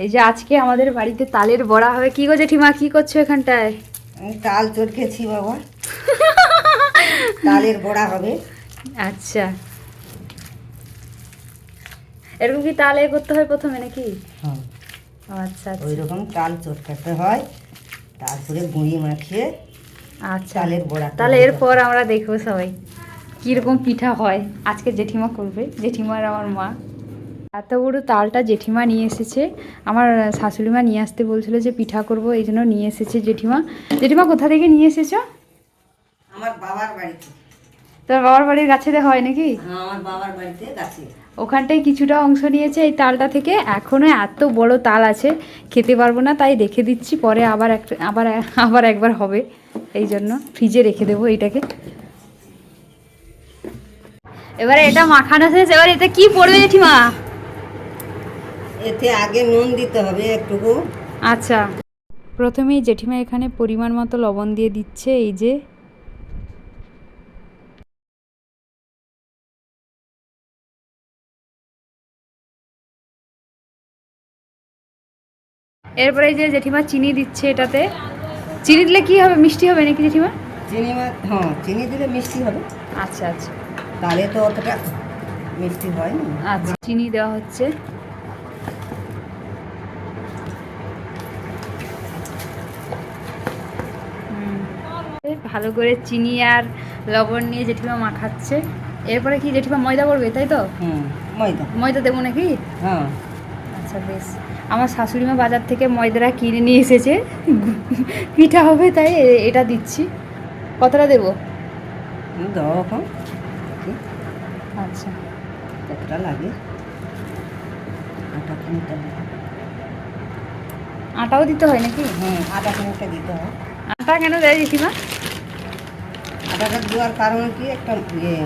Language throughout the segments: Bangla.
এই যে আজকে আমাদের বাড়িতে তালের বড়া হবে। কি গো জেঠিমা, কি করছো এখানটায়? আমি তাল চটকেছি বাবা, তালের বড়া হবে। আচ্ছা, এরকম কি তাল করতে হয় প্রথমে নাকি? হ্যাঁ, আচ্ছা আচ্ছা ওই রকম তাল চটকাতে হয়, তারপরে গুঁড়ি মাখিয়ে আচ্ছা। তালের বড়া। তাহলে এরপর আমরা দেখবো সবাই কীরকম পিঠা হয়। আজকে জেঠিমা করবে, জেঠিমার আমার মা। এত বড় তালটা জেঠিমা নিয়ে এসেছে। আমার শাশুড়ি মা নিয়ে আসতে বলছিল যে পিঠা করব, এই জন্য নিয়ে এসেছে জেঠিমা। জেঠিমা কোথা থেকে নিয়ে এসেছো? আমার বাবার বাড়িতে। তোমার বাবার বাড়ির গাছেতে হয় নাকি? হ্যাঁ, আমার বাবার বাড়িতে গাছে। ওখানটায় কিছুটা অংশ নিয়েছে এই তালটা থেকে। এখনও এত বড় তাল আছে, খেতে পারবো না, তাই রেখে দিচ্ছি। পরে আবার একবার হবে, এই জন্য ফ্রিজে রেখে দেবো এইটাকে। এবারে এটা মাখানো শেষ, এবার এতে কি পড়বে জেঠিমা? এতে আগে নুন দিতে হবে একটুকু। আচ্ছা, প্রথমেই জেঠিমা এখানে পরিমাণ মতো লবণ দিয়ে দিচ্ছে। এই যে এরপরে এই যে জেঠিমা চিনি দিচ্ছে এটাতে। চিনি দিলে কি হবে, মিষ্টি হবে নাকি জেঠিমা? হ্যাঁ, চিনি দিলে মিষ্টি হবে। আচ্ছা আচ্ছা তালে তো অতটা মিষ্টি হয় না। আচ্ছা, চিনি দেওয়া হচ্ছে। ভালো করে চিনি আর লবণ নিয়ে জেঠিমা মাখাচ্ছে। এরপরে কি জেঠিমা ময়দা পড়বে, তাই তো? ময়দা। ময়দা দেবো নাকি? হ্যাঁ। আচ্ছা বেশ। আমার শাশুড়িমা বাজার থেকে ময়দাটা কিনে নিয়ে এসেছে, পিঠা হবে তাই এটা দিচ্ছি। কতটা দেবো? দাও এখন। আচ্ছা, কতটা লাগে? আটা খানিকটা দিতে। আটাও দিতে হয় নাকি? আটা খানিকটা দিতে হয়। আটা কেন দেয় জেঠিমা? আটাটা দেওয়ার কারণে কি একটা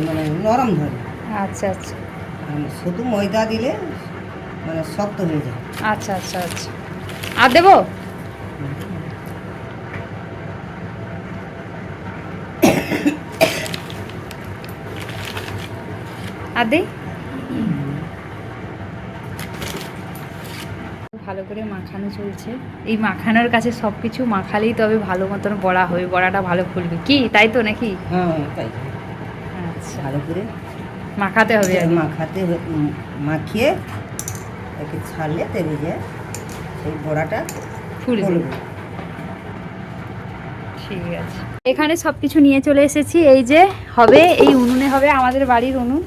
মানে নরম ধরে। আচ্ছা আচ্ছা শুধু ময়দা দিলে মানে শক্ত হয়ে যায়। আচ্ছা আচ্ছা আচ্ছা। আর দেবো? আর দিই? ভালো করে মাখানো চলছে। এই মাখানোর কাছে সব কিছু মাখালেই তবে ভালো মতন বড়া হবে, বড়াটা ভালো ফুলবে। কি তাই তো নাকি? হ্যাঁ, তাই। আচ্ছা, ভালো করে মাখাতে হবে আগে। মাখিয়ে একে ছাড়লে তেলে যায়, সেই বড়াটা ফুলবে। ঠিক আছে, এখানে সব কিছু নিয়ে চলে এসেছি। এই যে হবে, এই উনুনে হবে, আমাদের বাড়ির উনুন।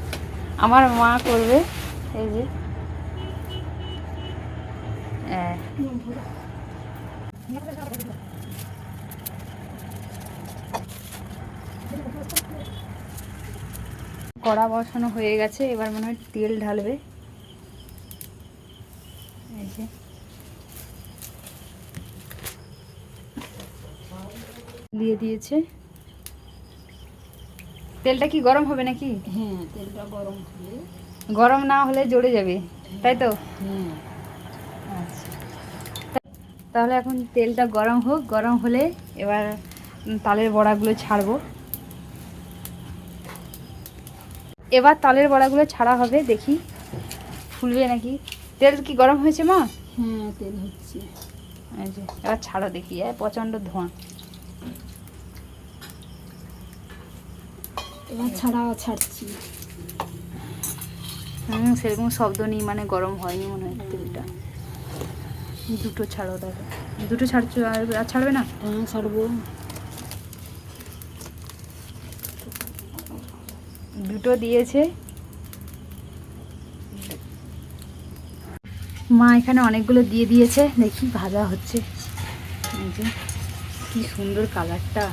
আমার মা করবে। এই যে কড়া বসানো হয়ে গেছে, এবার মনে হয় তেল ঢালবে। এই যে দিয়ে দিয়েছে। তেলটা কি গরম হবে নাকি? হ্যাঁ, তেলটা গরম হলে। গরম না হলে জ্বলে যাবে, তাই তো? আচ্ছা, তাহলে এখন তেলটা গরম হোক। গরম হলে এবার তালের বড়াগুলো ছাড়বো। এবার তালের বড়াগুলো ছাড়া হবে, দেখি ফুলবে নাকি। তেল কি গরম হয়েছে মা? হ্যাঁ, তেল হচ্ছে। এই যে এবার ছাড়ো দেখি। প্রচণ্ড ধোঁয়া। এবার ছাড়ছি। সেরকম শব্দ নেই, মানে গরম হয়নি মনে হয় তেলটা। দুটো ছাড়ো দাদা, দুটো ছাড়ছো আর ছাড়বে না? হ্যাঁ, ছাড়বো। দুটো দিয়েছে মা, এখানে অনেকগুলো দিয়ে দিয়েছে। দেখি ভাজা হচ্ছে। এই যে কি সুন্দর কালারটা,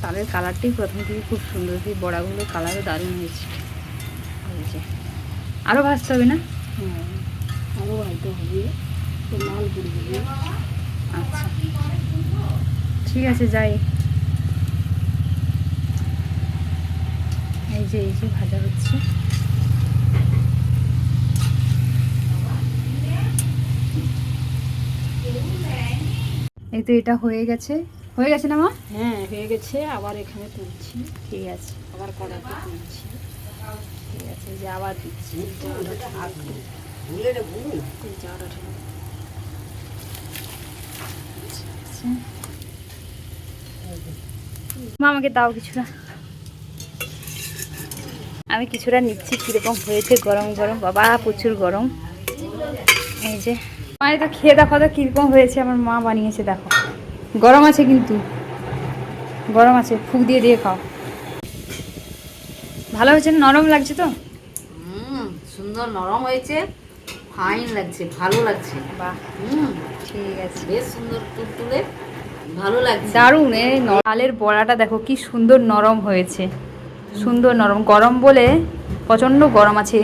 তালের কালারটাই প্রথম থেকে খুব সুন্দর। এই বড়াগুলো কালারও দারুণ হয়েছে। এই যে আরও ভাজতে হবে না? হ্যাঁ, আরও ভাজতে হবে, লাল করে দেবে। আচ্ছা ঠিক আছে, যাই। এই যে ভাজা হচ্ছে। এই তো এটা হয়ে গেছে। হয়ে গেছে না মা? হ্যাঁ, হয়ে গেছে। আবার এখানে তুলছি। ঠিক আছে, আবার কড়াতে তুলছি। ঠিক আছে, যে আবার দিচ্ছি। ভুলে রে ভুল। মা আমাকে দাও কিছুটা, আমি কিছুটা নিচ্ছি। কীরকম হয়েছে গরম গরম, বাবা প্রচুর গরম। এই যে মায়ের তো খেয়ে দেখো তো কীরকম হয়েছে, আমার মা বানিয়েছে দেখো। গরম আছে কিন্তু, গরম আছে, ফুক দিয়ে দিয়ে খাও। ভালো হয়েছে, নরম লাগছে তো? সুন্দর নরম হয়েছে, ফাইন লাগছে, ভালো লাগছে। বাহ, ঠিক আছে, বেশ সুন্দর তুলতুলে, ভালো লাগছে। দারুণ। এই চালের বড়াটা দেখো কি সুন্দর নরম হয়েছে, সুন্দর নরম। গরম বলে প্রচণ্ড গরম আছে,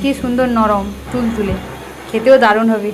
কি সুন্দর নরম তুলতুলে, খেতেও দারুণ হবে।